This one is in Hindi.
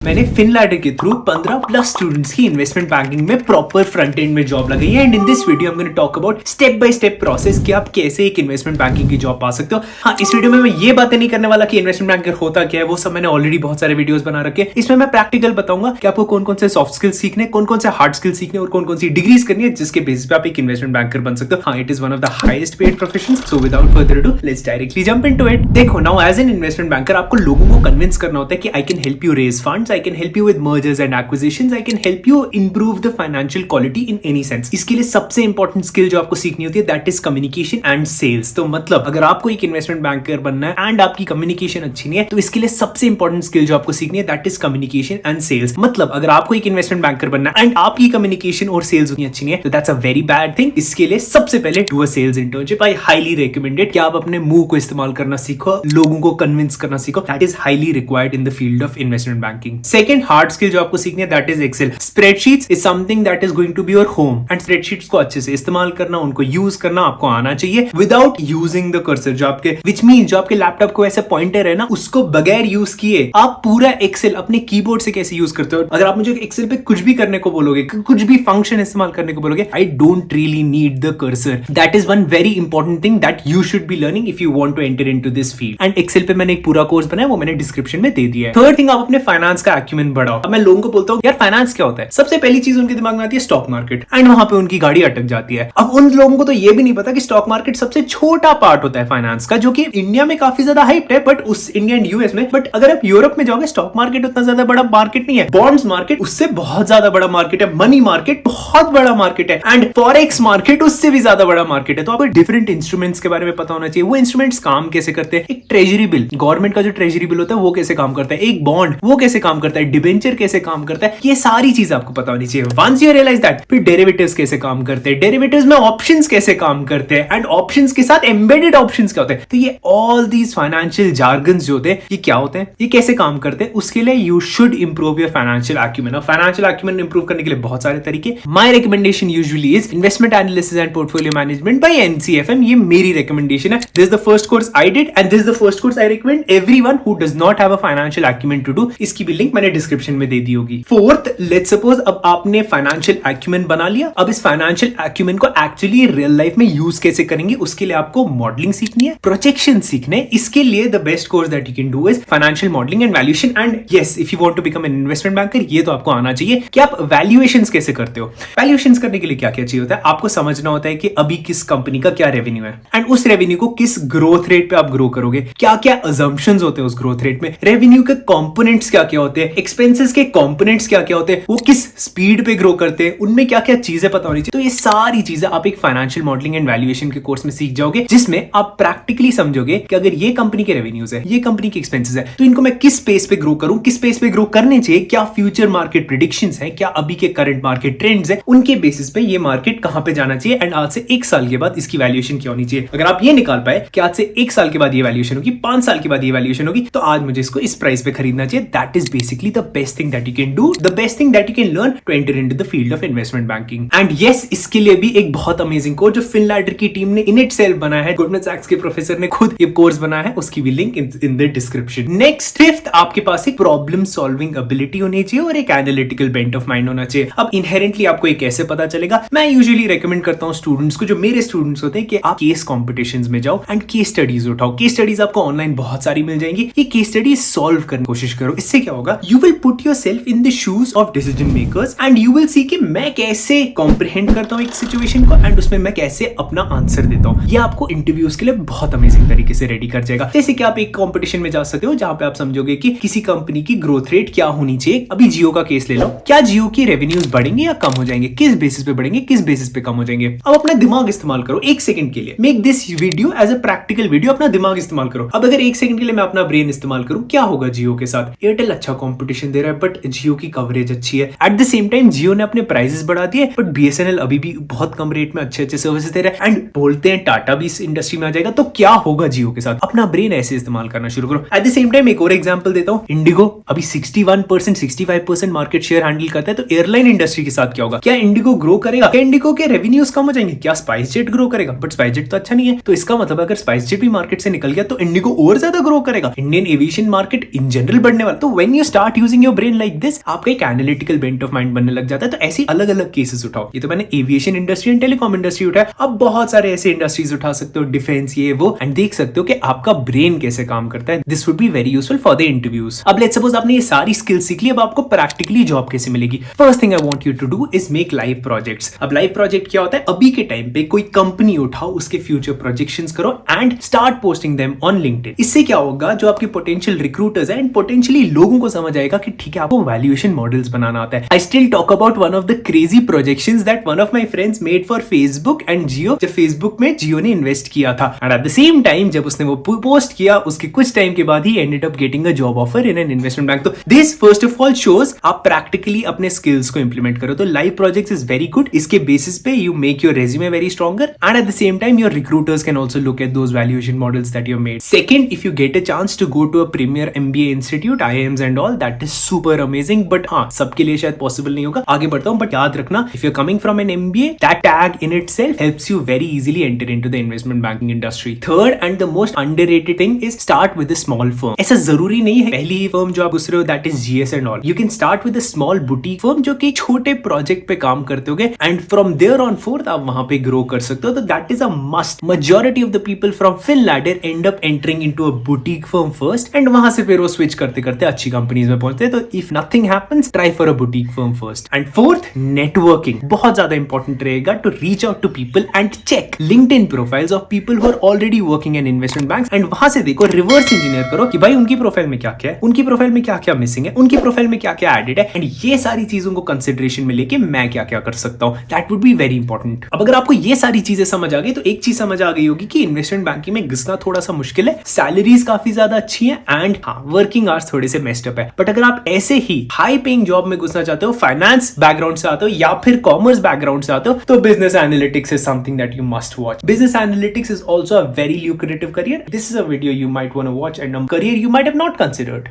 मैंने फिनलैडर के थ्रू 15 प्लस स्टूडेंट्स की इन्वेस्टमेंट बैंकिंग में प्रॉपर फ्रंट एंड में जॉब लगाई है। And in this video I am going to talk about step by step process कि आप कैसे एक इन्वेस्टमेंट बैंकिंग की जॉब पा सकते हो। हाँ, इस वीडियो में मैं ये बातें नहीं करने वाला कि इन्वेस्टमेंट बैंकर होता क्या है, वो सब मैंने ऑलरेडी बहुत सारे वीडियोस बना रखे हैं। इसमें मैं प्रैक्टिकल बताऊंगा कि आपको कौन कौन से सॉफ्ट स्किल्स सीखने, कौन कौन से हार्ड स्किल्स सीखने और कौन कौन सी डिग्रीज करनी है जिसके बेसिस पे आप एक इन्वेस्टमेंट बैंकर बन सकते हो। हाँ, it is one of the highest paid professions. So without further ado let's directly jump into it. देखो, now as an investment banker आपको लोगों को कन्विंस करना होता है कि I can help you raise funds, I can help you with mergers and acquisitions, I can help you improve the financial quality in any sense। इसके लिए सबसे इंपॉर्टेंट स्किल जो आपको सीखनी होती है that is communication and sales. तो मतलब अगर आपको एक इन्वेस्टमेंट बैंकर बनना है एंड आपकी कम्युनिकेशन अच्छी नहीं है तो इसके लिए सबसे इंपॉर्टेंट स्किल जो आपको सीखनी है that is communication and sales. मतलब अगर आपको एक इन्वेस्टमेंट बैंकर बनना है एंड आपकी कम्युनिकेशन और सेल्स उतनी अच्छी नहीं है तो that's a very bad thing. इसके लिए सबसे पहले do a sales internship. I highly recommended कि आप अपने मुंह को इस्तेमाल करना सीखो, लोगों को कन्विंस करना सीखो। That is highly required in the field of investment banking. Second hard skill जो आपको सीखनी है that is Excel. Spreadsheets is something that is going to be your home and spreadsheets को अच्छे से इस्तेमाल करना, उनको यूज करना आपको आना चाहिए विदाउट यूजिंग द कर्सर। जो आपके विच मीन जो आपके लैपटॉप को ऐसे पॉइंटर है ना, उसको बगैर यूज किए आप पूरा एक्सेल अपने कीबोर्ड से कैसे यूज करते हो। अगर आप मुझे एक्सेल पे कुछ भी करने को बोलोगे, कुछ भी फंक्शन इस्तेमाल करने को बोलोगे, I don't really need the cursor. That is one very important thing that you should be learning if you want to enter into this field. And Excel पे मैंने एक पूरा कोर्स बनाया, वो मैंने डिस्क्रिप्शन में दे दिया है। थर्ड थिंग, आप अपने फाइनेंस का एक्यूमेंट बढ़ाओ। अब मैं लोगों को बोलता हूँ यार फाइनेंस क्या होता है, सबसे पहली चीज उनके दिमाग में आती है स्टॉक मार्केट एंड वहां पे उनकी गाड़ी अटक जाती है। अब उन लोगों को तो ये भी नहीं पता कि स्टॉक मार्केट सबसे छोटा पार्ट होता है फाइनेंस का, जो कि इंडिया में काफी ज्यादा हाइप्ड है बट उस इंडिया एंड यूएस में। बट अगर आप यूरोप में जाओगे स्टॉक मार्केट उतना ज्यादा बड़ा मार्केट नहीं है। बॉन्ड्स मार्केट उससे बहुत ज्यादा बड़ा मार्केट है, मनी मार्केट बहुत बड़ा मार्केट है एंड फॉरेक्स मार्केट उससे भी ज्यादा बड़ा मार्केट है। तो आपको डिफरेंट इंस्ट्रूमेंट्स के बारे में पता होना चाहिए, वो इंस्ट्रूमेंट्स काम कैसे करते हैं। एक ट्रेजरी बिल, गवर्नमेंट का जो ट्रेजरी बिल होता है वो कैसे काम करता है, एक बॉन्ड वो कैसे काम करता है, डिबेंचर कैसे काम करता है, ये सारी चीज आपको पता होनी चाहिए। वंस यू रियलाइज दैट, फिर डेरिवेटिव्स कैसे काम करते हैं, डेरिवेटिव्स में ऑप्शंस कैसे काम करते हैं एंड ऑप्शंस के साथ एम्बेडेड ऑप्शंस क्या होते हैं। तो ये ऑल दीज फाइनेंशियल जार्गन्स जो होते हैं ये क्या होते हैं, ये कैसे काम करते हैं, उसके लिए you should improve your financial acumen. और फाइनेंशियल एक्यूमेन इंप्रूव करने के लिए बहुत सारे तरीके। My recommendation usually is investment analysis and portfolio management by NCFM. ये मेरी रिकमेंडेशन है। This is the first course I did and this is the first course I recommend everyone who does not have a financial acumen to do. इसकी भी लिंक मैंने डिस्क्रिप्शन में दे दी होगी। फोर्थ, लेट्स सपोज अब आपने फाइनेंशियल एक्यूमेन बना लिया। अब इस फाइनेंशियल एक्यूमेन को एक्चुअली रियल लाइफ में यूज कैसे करेंगे, उसके लिए आपको मॉडलिंग सीखनी है, प्रोजेक्शन सीखने। इसके लिए the best course that you can do is financial modelling and valuation. And yes, if you want to become an investment banker, ये तो आपको आना चाहिए कि आप वैल्यूएशंस कैसे करते हो। वैल्यूएशंस करने के लिए क्या क्या चाहिए होता है, आपको समझना होता है कि अभी किस कंपनी का क्या रेवेन्यू है एंड उस रेवेन्यू को किस ग्रोथ रेट पे आप ग्रो करोगे, क्या क्या अजम्पशंस होते हैं उस ग्रोथ रेट में, रेवेन्यू के कंपोनेंट्स क्या क्या होते हैं, एक्सपेंसेस के कंपोनेंट्स क्या क्या होते हैं, वो किस स्पीड पे ग्रो करते हैं, उनमें क्या क्या चीजें पता होनी चाहिए। तो ये सारी चीजें आप एक फाइनेंशियल मॉडलिंग एंड वैल्यूएशन के कोर्स में सीख जाओगे, जिसमें आप प्रैक्टिकली समझोगे कि अगर ये कंपनी के रेवेन्यूज है, ये कंपनी के एक्सपेंसेस है, तो इनको मैं किस स्पेस पे ग्रो करूं, किस स्पेस पे ग्रो करने चाहिए, क्या फ्यूचर मार्केट प्रेडिक्शंस है, क्या अभी के करंट मार्केट ट्रेंड्स है, उनके बेसिस पे ये मार्केट कहां पे जाना चाहिए एंड आज से 1 साल के बाद इसकी वैल्यूएशन क्या होनी चाहिए। अगर आप ये निकाल पाए कि आज से 1 साल के बाद ये वैल्यूएशन होगी, 5 साल के बाद ये वैल्यूएशन होगी, तो आज मुझे इसको इस प्राइस पे खरीदना चाहिए। That is basically the best thing that you can do, the best thing that you can learn to enter into the field of investment banking. And yes, इसके लिए भी एक बहुत अमेजिंग कोर्स जो फिनलैडर की टीम ने इन इटसेल्फ बनाया है, गोल्डमैन सैक्स के प्रोफेसर ने खुद ये कोर्स बनाया है, उसकी भी link in the description. Next, fifth, आपके पास एक प्रॉब्लम सॉल्विंग एबिलिटी होनी चाहिए और एक एनालिटिकल बेंट ऑफ माइंड होना चाहिए। अब इनहेरेंटली आपको ये कैसे पता चलेगा, मैं यूजुअली रेकमेंड करता हूं स्टूडेंट्स को, जो मेरे स्टूडेंट्स होते हैं, कि आप केस कॉम्पिटिशंस में जाओ एंड केस स्टडीज उठाओ। केस स्टडीज आपको ऑनलाइन बहुत सारी मिल जाएंगी, ये केस स्टडीज सॉल्व करने की कोशिश करो। इससे क्या होगा, you will put yourself in the shoes of decision makers and you will see कि मैं कैसे कॉम्प्रिहेंड करता हूं एक सिचुएशन को एंड उसमें मैं कैसे अपना आंसर देता हूं। ये आपको इंटरव्यूज के लिए बहुत अमेजिंग तरीके से रेडी कर जाएगा। जैसे कि आप एक कंपटीशन में जा सकते हो जहां पे आप समझोगे कि किसी कंपनी की ग्रोथ रेट क्या होनी चाहिए। अभी जियो का केस ले लो, क्या जियो की रेवेन्यूज बढ़ेंगे या कम हो जाएंगे, किस बेसिस पे बढ़ेंगे, किस बेसिस पे कम हो जाएंगे। अब अपना दिमाग इस्तेमाल करो 1 सेकंड के लिए। Make this video as a practical video, अपना दिमाग इस्तेमाल करो। अब अगर 1 सेकंड के लिए मैं अपना ब्रेन इस्तेमाल करूं, क्या होगा जियो के साथ। एयरटेल अच्छा कंपटीशन दे रहा है बट जियो की कवरेज अच्छी है। एट द सेम टाइम जियो ने अपने प्राइसेस बढ़ा दिए बट बीएसएनएल अभी भी बहुत कम रेट में अच्छे अच्छे सर्विसेज दे रहा है एंड बोलते हैं टाटा भी इस इंडस्ट्री में आ जाएगा। तो क्या होगा जियो के साथ, अपना ब्रेन ऐसे इस्तेमाल करना शुरू करो। एट द सेम टाइम एक और एग्जांपल देता हूं, इंडिगो अभी 61% 65% मार्केट शेयर हैंडल करता है। तो एयरलाइन इंडस्ट्री के साथ क्या होगा, क्या इंडिगो ग्रो करेगा, क्या इंडिगो के रेवेन्यूज कम हो जाएंगे, क्या स्पाइस जेट ग्रो करेगा। बट स्पाइस जेट तो अच्छा नहीं है, तो इसका मतलब अगर स्पाइस जेट भी मार्केट से निकल गया तो इंडिगो और ज्यादा ग्रो करेगा। Indian aviation market in general बढ़ने वाला। तो when you start using your brain like this, आपका एक एनालिटिकल बेंट ऑफ माइंड बनने लग जाता है। तो ऐसी अलग अलग केसेस उठाओ। ये तो मैंने aviation industry and telecom industry उठाया, अब बहुत सारे ऐसे इंडस्ट्रीज उठा सकते हो, डिफेंस ये वो, एंड देख सकते हो कि आपका ब्रेन कैसे काम करता है। This would be very useful for the interviews. अब लेट्स सपोज आपने ये सारी स्किल्स सीख ली, अब आपको प्रैक्टिकली जॉब कैसे मिलेगी। First thing I want you to do is make live projects. अब लाइव प्रोजेक्ट क्या होता है, अभी के टाइम पे कोई कंपनी उठाओ, उसके फ्यूचर प्रोजेक्शंस करो and start posting them on LinkedIn. इससे क्या होगा, जो आपके पोटेंशियल रिक्रूटर्स हैं एंड पोटेंशियली लोगों को समझ आएगा कि ठीक है, आपको वैल्यूएशन मॉडल्स बनाना आता है। I still talk about one of the crazy projections that one of my friends made for Facebook and Jio. जब फेसबुक में जियो ने इन्वेस्ट किया था and at the same time जब उसने वो पोस्ट किया, उसके कुछ टाइम के बाद ही ended up getting a job offer in an investment bank. तो this first of all shows आप प्रैक्टिकली अपने स्किल्स को इंप्लीमेंट करो। तो live projects is very good. इसके बेसिस पे you make your resume very stronger and at the same time your recruiters can also look at those valuation models that you have made. Second, if you get a chance to go to a premier MBA institute, IIMs and all, that is super amazing. But हाँ, सबके लिए शायद पॉसिबल नहीं होगा। आगे बढ़ता हूं, बट याद रखना, if you are coming from an MBA, that tag in itself helps you very easily enter into the investment banking industry. Third and the most underrated thing is start with a small firm. ऐसा जरूरी नहीं है पहली ही फर्म जो आप घुस रहे हो that is GS and all. You can start with a small boutique firm जो कि छोटे प्रोजेक्ट पे काम करते होगे and from there on forth आप वहां पे ग्रो कर सकते हो। तो that is a must. Majority of the people from फिनलैंडर end up entering into a boutique firm first and वहां से फिर वो स्विच करते करते अच्छी कंपनीज में पहुंचते हैं। तो if nothing happens, try for a boutique firm first. And fourth, networking बहुत ज्यादा इंपॉर्टेंट रहेगा to reach out to people and check LinkedIn profiles of people who are already working in investment banks and वहां से देखो, रिवर्स इंजीनियर करो कि भाई उनकी प्रोफाइल में क्या क्या है, उनकी प्रोफाइल में क्या क्या मिसिंग है, उनकी प्रोफाइल में क्या क्या एडेड है, एंड ये सारी चीजों को कंसिडरेशन में लेके मैं क्या क्या कर सकता हूं। That would be very important. अब अगर आपको ये सारी चीजें समझ आ गई तो एक चीज समझ आ गई होगी कि इन्वेस्टमेंट बैंकिंग में घुसना थोड़ा सा मुश्किल है, सैलरीज काफी ज्यादा अच्छी है एंड हाँ, वर्किंग आवर्स थोड़े से मेस्ड अप है। बट अगर आप ऐसे ही हाई पेइंग जॉब में घुसना चाहते हो, फाइनेंस बैकग्राउंड से आते हो या फिर कॉमर्स बैकग्राउंड से आते हो, तो business analytics is something that you must watch. Business analytics is also a very lucrative career. This is a video you might want to watch and a career you might have not considered.